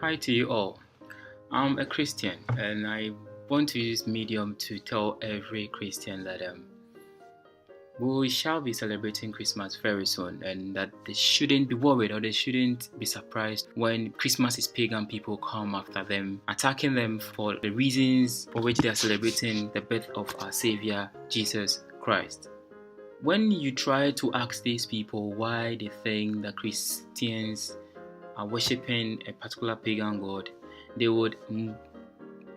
Hi to you all. I'm a Christian and I want to use medium to tell every Christian that we shall be celebrating Christmas very soon and that they shouldn't be worried or they shouldn't be surprised when Christmas is pagan people come after them, attacking them for the reasons for which they are celebrating the birth of our Savior Jesus Christ. When you try to ask these people why they think that Christians are worshipping a particular pagan god, they would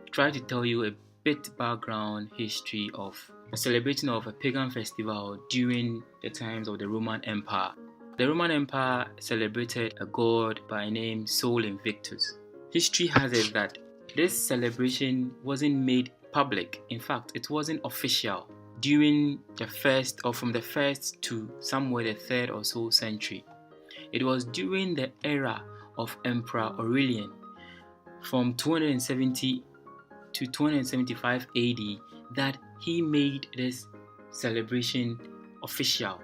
try to tell you a bit background history of a celebration of a pagan festival during the times of the Roman Empire. The Roman Empire celebrated a god by name Sol Invictus. History has it that this celebration wasn't made public. In fact, it wasn't official during the first or from the first to somewhere the third or so century. It was during the era of Emperor Aurelian from 270 to 275 AD that he made this celebration official,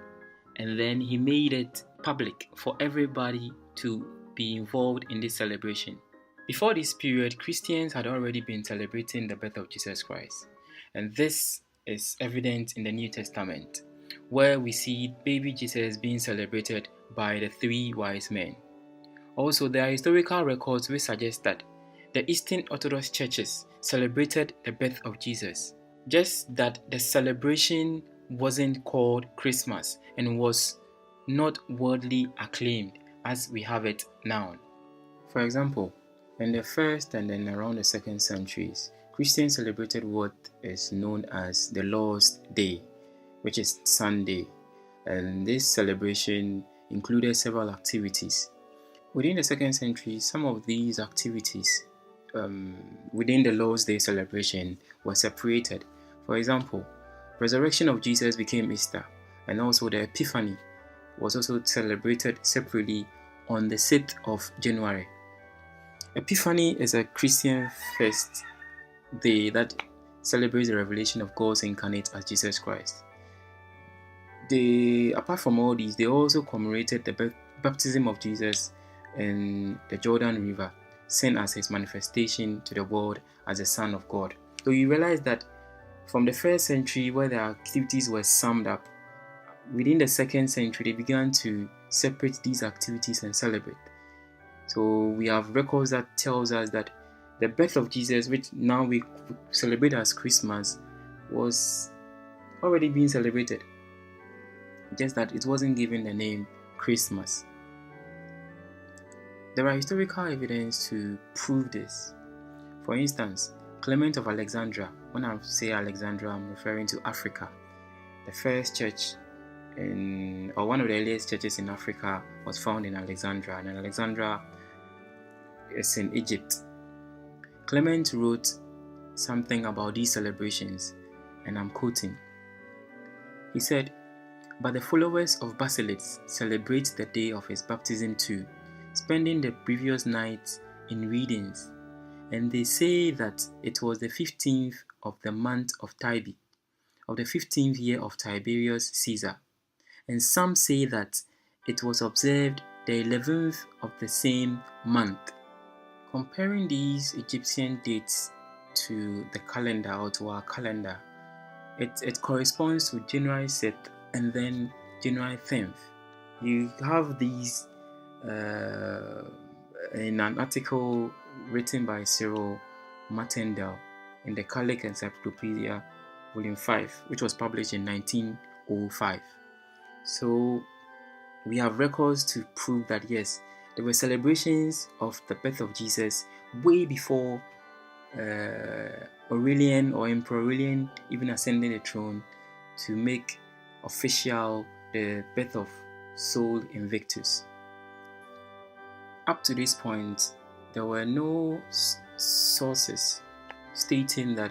and then he made it public for everybody to be involved in this celebration. Before this period, Christians had already been celebrating the birth of Jesus Christ, and this is evident in the New Testament, where we see baby Jesus being celebrated by the three wise men. Also, there are historical records which suggest that the Eastern Orthodox churches celebrated the birth of Jesus, just that the celebration wasn't called Christmas and was not worldly acclaimed as we have it now. For example, in the first and then around the second centuries, Christians celebrated what is known as the Lord's Day, which is Sunday, and this celebration included several activities. Within the second century, some of these activities within the Lord's Day celebration were separated. For example, resurrection of Jesus became Easter, and also the Epiphany was also celebrated separately on the 6th of January. Epiphany is a Christian feast day that celebrates the revelation of God's incarnate as Jesus Christ. Apart from all these, they also commemorated the baptism of Jesus in the Jordan River, sent as his manifestation to the world as the Son of God. So you realize that from the first century, where the activities were summed up, within the second century, they began to separate these activities and celebrate. So we have records that tells us that the birth of Jesus, which now we celebrate as Christmas, was already being celebrated, just that it wasn't given the name Christmas. There are historical evidence to prove this. For instance, Clement of Alexandria. When I say Alexandria, I'm referring to Africa. The first church or one of the earliest churches in Africa was found in Alexandria, and Alexandria is in Egypt. Clement wrote something about these celebrations, and I'm quoting. He said, "But the followers of Basilides celebrate the day of his baptism too, spending the previous night in readings, and they say that it was the 15th of the month of Tybi, of the 15th year of Tiberius Caesar, and some say that it was observed the 11th of the same month." Comparing these Egyptian dates to the calendar or to our calendar, it corresponds to January 6th and then January 10th. You have these in an article written by Cyril Martindale in the Catholic Encyclopedia, Volume 5, which was published in 1905. So we have records to prove that yes, there were celebrations of the birth of Jesus way before Aurelian or Emperor Aurelian even ascended the throne to make official the birth of Sol Invictus. Up to this point, there were no sources stating that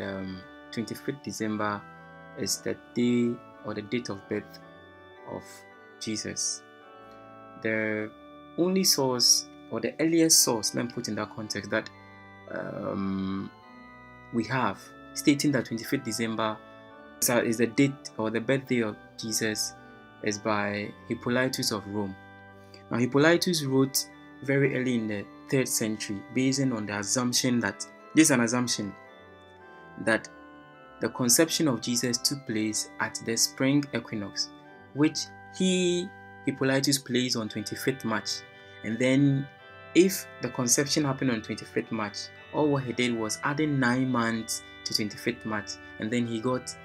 25th December is the day or the date of birth of Jesus. The only source, or the earliest source, let me put in that context, that we have stating that 25th December is the date or the birthday of Jesus is by Hippolytus of Rome. Now, Hippolytus wrote very early in the 3rd century, basing on the assumption that this is an assumption that the conception of Jesus took place at the spring equinox, which Hippolytus placed on 25th March. And then if the conception happened on 25th March, all what he did was adding 9 months to 25th March, and then he got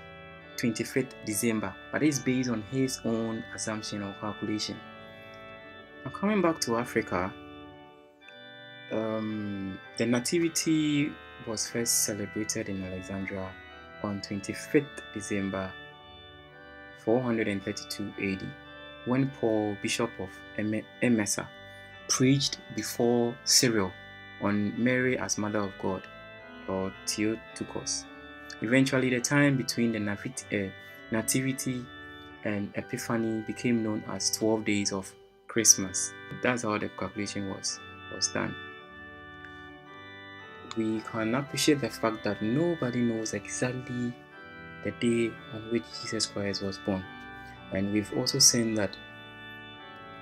25th December. But it's based on his own assumption or calculation. Now coming back to Africa, the Nativity was first celebrated in Alexandria on 25th December 432 AD, when Paul, Bishop of Emesa, preached before Cyril on Mary as Mother of God, or Theotokos. Eventually, the time between the Nativity and Epiphany became known as 12 days of Christmas. That's how the calculation was done. We can appreciate the fact that nobody knows exactly the day on which Jesus Christ was born. And we've also seen that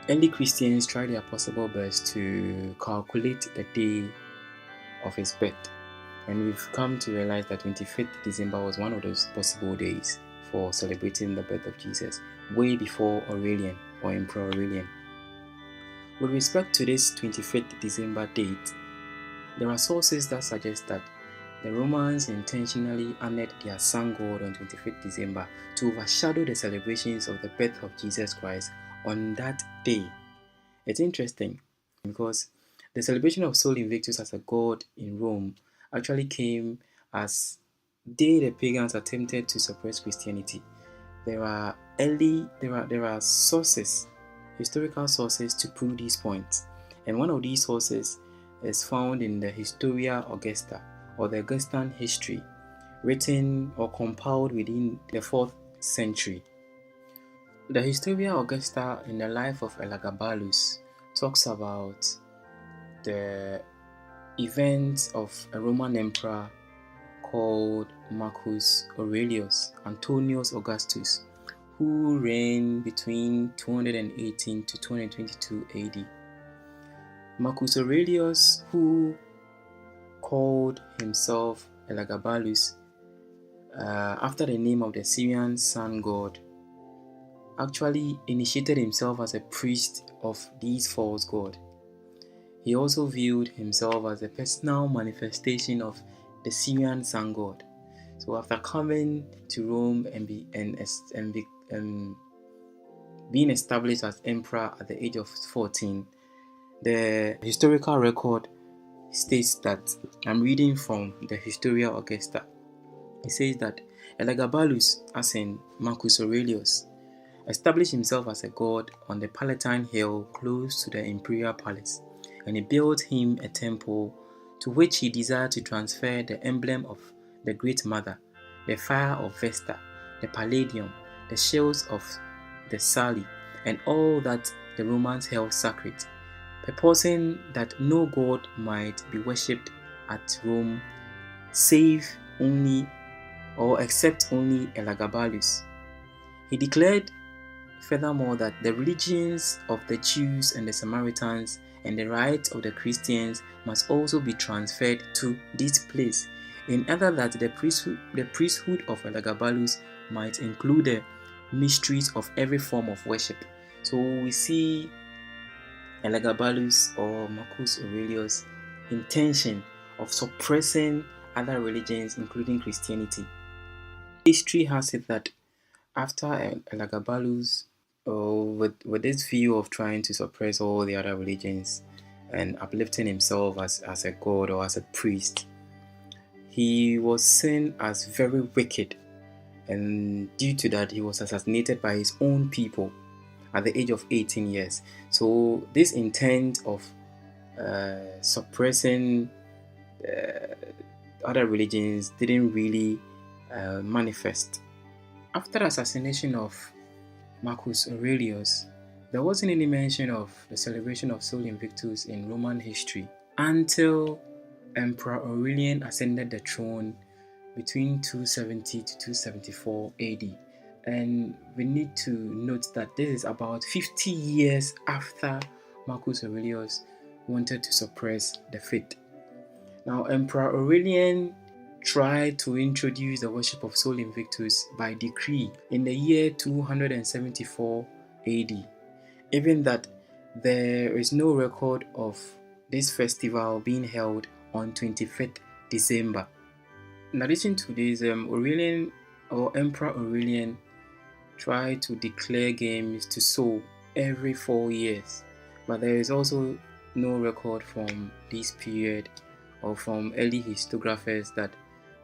early Christians tried their possible best to calculate the day of his birth. And we've come to realize that 25th December was one of those possible days for celebrating the birth of Jesus, way before Aurelian or Emperor Aurelian. With respect to this 25th December date, there are sources that suggest that the Romans intentionally honored their sun god on 25th December to overshadow the celebrations of the birth of Jesus Christ on that day. It's interesting because the celebration of Sol Invictus as a god in Rome actually came as the pagans attempted to suppress Christianity. There are sources, historical sources, to prove these points, and one of these sources is found in the Historia Augusta, or the Augustan history, written or compiled within the 4th century. The Historia Augusta, in the life of Elagabalus, talks about the events of a Roman emperor called Marcus Aurelius Antonius Augustus, who reigned between 218 to 222 AD. Marcus Aurelius, who called himself Elagabalus after the name of the Syrian sun god, actually initiated himself as a priest of these false gods. He also viewed himself as a personal manifestation of the Syrian sun god. So after coming to Rome and being established as emperor at the age of 14, the historical record states that, I'm reading from the Historia Augusta, it says that Elagabalus, as in Marcus Aurelius, established himself as a god on the Palatine Hill close to the imperial palace, and he built him a temple to which he desired to transfer the emblem of the Great Mother, the fire of Vesta, the Palladium, the shields of the Sali, and all that the Romans held sacred, purposing that no god might be worshipped at Rome except only Elagabalus. He declared furthermore that the religions of the Jews and the Samaritans and the rites of the Christians must also be transferred to this place, in order that the priesthood of Elagabalus might include the mysteries of every form of worship. So we see Elagabalus or Marcus Aurelius' intention of suppressing other religions, including Christianity. History has it that after Elagabalus, with this view of trying to suppress all the other religions and uplifting himself as a god or as a priest, he was seen as very wicked, and due to that he was assassinated by his own people at the age of 18 years. So this intent of suppressing other religions didn't really manifest. After the assassination of Marcus Aurelius, there wasn't any mention of the celebration of Sol Invictus in Roman history until Emperor Aurelian ascended the throne between 270 to 274 AD. And we need to note that this is about 50 years after Marcus Aurelius wanted to suppress the faith. Now, Emperor Aurelian tried to introduce the worship of Sol Invictus by decree in the year 274 AD. Even that, there is no record of this festival being held on 25th December. In addition to this, Aurelian or Emperor Aurelian tried to declare games to Sol every 4 years, but there is also no record from this period or from early historiographers that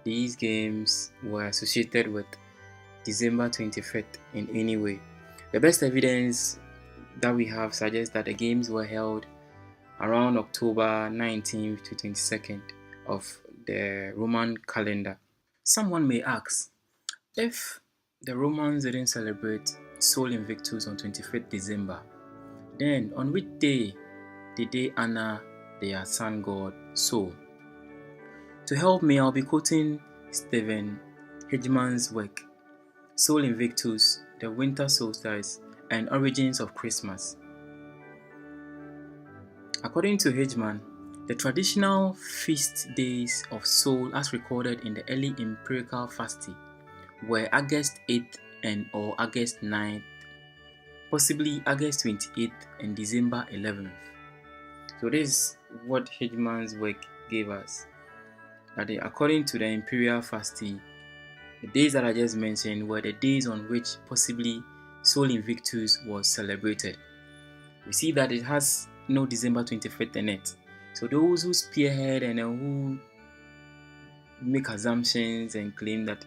these games were associated with December 25th in any way. The best evidence that we have suggests that the games were held around October 19th to 22nd of the Roman calendar. Someone may ask, if the Romans didn't celebrate Sol Invictus on 25th December, then on which day did they honor their sun god Sol? To help me, I'll be quoting Stephen Hedgeman's work, Sol Invictus, the Winter Solstice, and Origins of Christmas. According to Hedgeman, the traditional feast days of Sol as recorded in the early empirical fasti were August 8th and or August 9th, possibly August 28th and December 11th. So this is what Hedgeman's work gave us. That according to the imperial fasti, the days that I just mentioned were the days on which possibly Sol Invictus was celebrated. We see that it has no December 25th in it. So those who spearhead and who make assumptions and claim that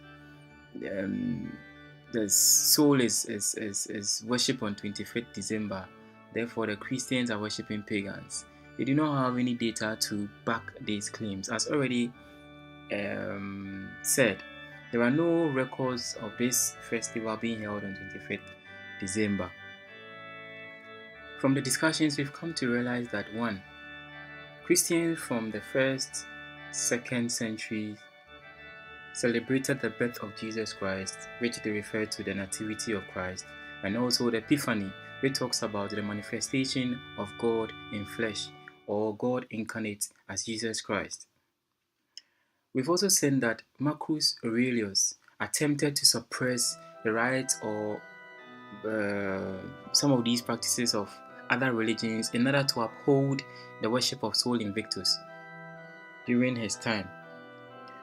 the Sol is worshipped on 25th December, therefore the Christians are worshipping pagans. They do not have any data to back these claims. As already said, there are no records of this festival being held on 25th December. From the discussions, we've come to realize that 1. Christians from the 1st, 2nd centuries celebrated the birth of Jesus Christ, which they refer to the Nativity of Christ, and also the Epiphany, which talks about the manifestation of God in flesh, or God incarnate as Jesus Christ. We've also seen that Marcus Aurelius attempted to suppress the rites or some of these practices of other religions in order to uphold the worship of Sol Invictus during his time.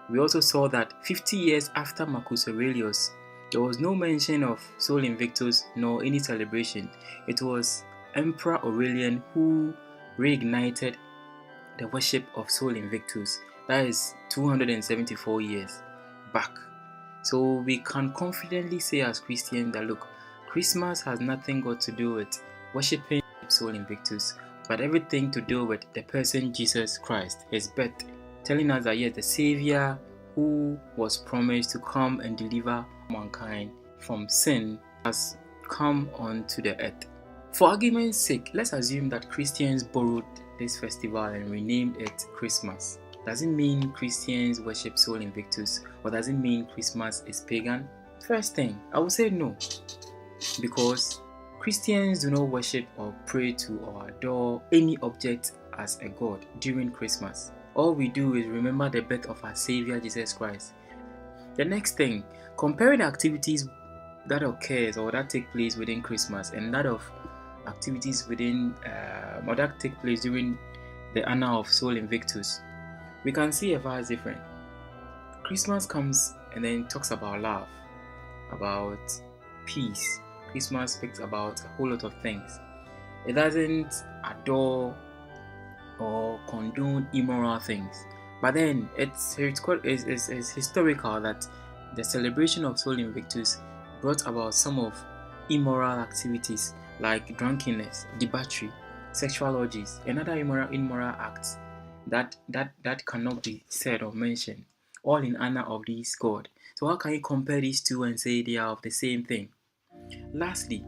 We also saw that 50 years after Marcus Aurelius, there was no mention of Sol Invictus nor any celebration. It was Emperor Aurelian who reignited the worship of Sol Invictus. That is 274 years back. So we can confidently say as Christians that look, Christmas has nothing got to do with worshipping Sol Invictus, but everything to do with the person Jesus Christ, his birth, telling us that yes, the Savior who was promised to come and deliver mankind from sin has come onto the earth. For argument's sake, let's assume that Christians borrowed this festival and renamed it Christmas. Does it mean Christians worship Sol Invictus, or does it mean Christmas is pagan? First thing, I would say no, because Christians do not worship or pray to or adore any object as a god during Christmas. All we do is remember the birth of our Savior Jesus Christ. The next thing, comparing the activities that occurs or that take place within Christmas and that of activities within or that take place during the honor of Sol Invictus, we can see a vast difference. Christmas comes and then talks about love, about peace. Christmas speaks about a whole lot of things. It doesn't adore or condone immoral things. But then it's historical that the celebration of Sol Invictus brought about some of immoral activities like drunkenness, debauchery, sexual orgies, and other immoral acts that cannot be said or mentioned, all in honor of this God. So how can you compare these two and say they are of the same thing? Lastly,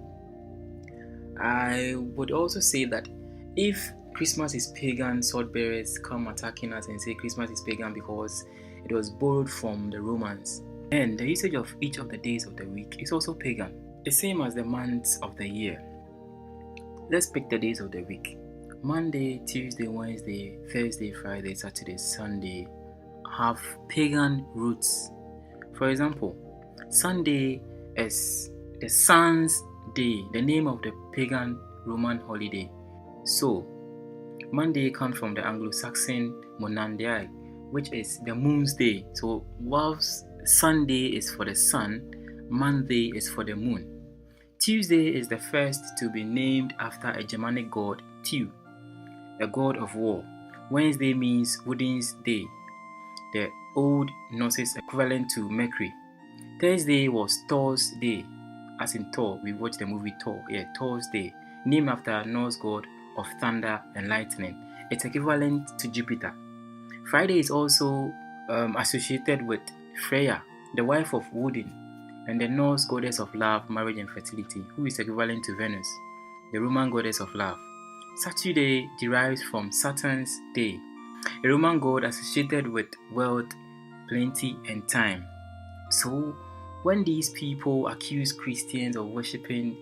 I would also say that if Christmas is pagan, sword bearers come attacking us and say Christmas is pagan because it was borrowed from the Romans, and the usage of each of the days of the week is also pagan, the same as the months of the year. Let's pick the days of the week. Monday, Tuesday, Wednesday, Thursday, Friday, Saturday, Sunday have pagan roots. For example, Sunday is the sun's day, the name of the pagan Roman holiday. So, Monday comes from the Anglo-Saxon monandai, which is the moon's day. So, whilst Sunday is for the sun, Monday is for the moon. Tuesday is the first to be named after a Germanic god, Tew, a god of war. Wednesday means Woden's day, the Old Norse equivalent to Mercury. Thursday was Thor's day, as in Thor. We watched the movie Thor. Thor's day, named after Norse god of thunder and lightning. It's equivalent to Jupiter. Friday is also associated with Freya, the wife of Woden, and the Norse goddess of love, marriage, and fertility, who is equivalent to Venus, the Roman goddess of love. Saturday derives from Saturn's day, a Roman god associated with wealth, plenty, and time. So, when these people accuse Christians of worshipping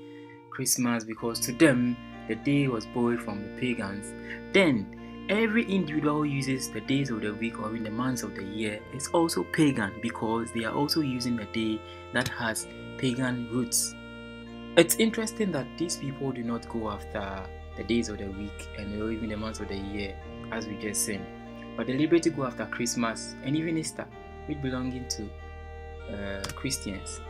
Christmas because to them the day was borrowed from the pagans, then every individual who uses the days of the week or in the months of the year is also pagan, because they are also using a day that has pagan roots. It's interesting that these people do not go after the days of the week and even the months of the year, as we just said, but they deliberately go after Christmas and even Easter, which belonging to Christians.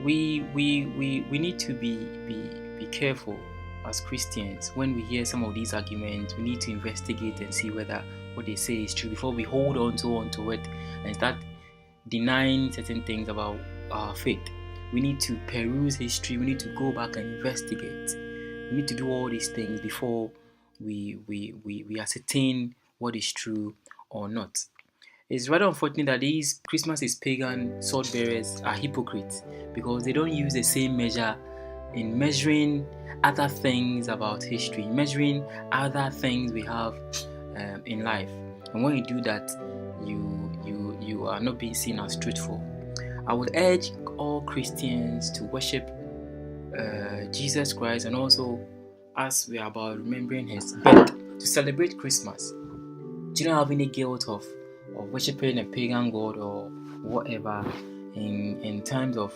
We need to be careful as Christians. When we hear some of these arguments, we need to investigate and see whether what they say is true before we hold on to it and start denying certain things about our faith. We need to peruse history. We need to go back and investigate. We need to do all these things before we ascertain what is true or not. It's rather unfortunate that these Christmas is pagan sword bearers are hypocrites, because they don't use the same measure in measuring other things about history, measuring other things we have in life. And when you do that, you are not being seen as truthful. I would urge all Christians to worship Jesus Christ, and also, as we are about remembering his birth, to celebrate Christmas. Do you not have any guilt of worshipping a pagan god or whatever in times of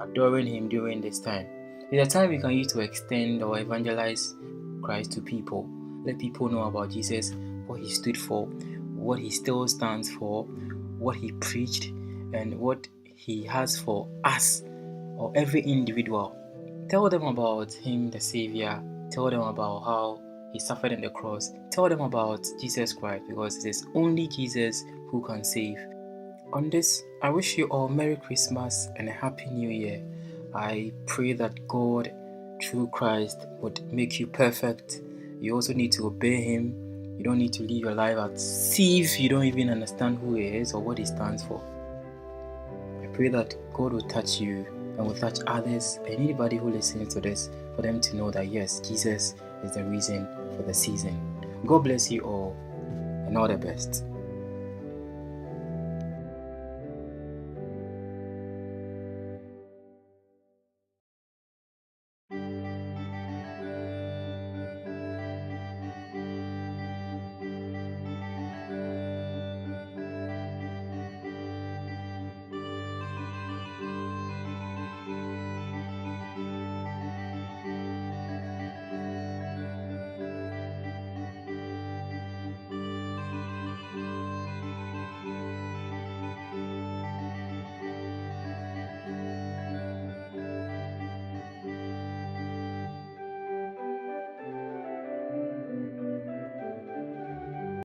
adoring him during this time? It's a time we can use to extend or evangelize Christ to people. Let people know about Jesus, what he stood for, what he still stands for, what he preached, and what he has for us or every individual. Tell them about him, the Savior. Tell them about how he suffered on the cross. Tell them about Jesus Christ, because it is only Jesus who can save. On this, I wish you all Merry Christmas and a Happy New Year. I pray that God, through Christ, would make you perfect. You also need to obey him. You don't need to live your life as if you don't even understand who he is or what he stands for. I pray that God will touch you and will touch others and anybody who listens to this, for them to know that yes, Jesus is the reason for the season. God bless you all, and all the best.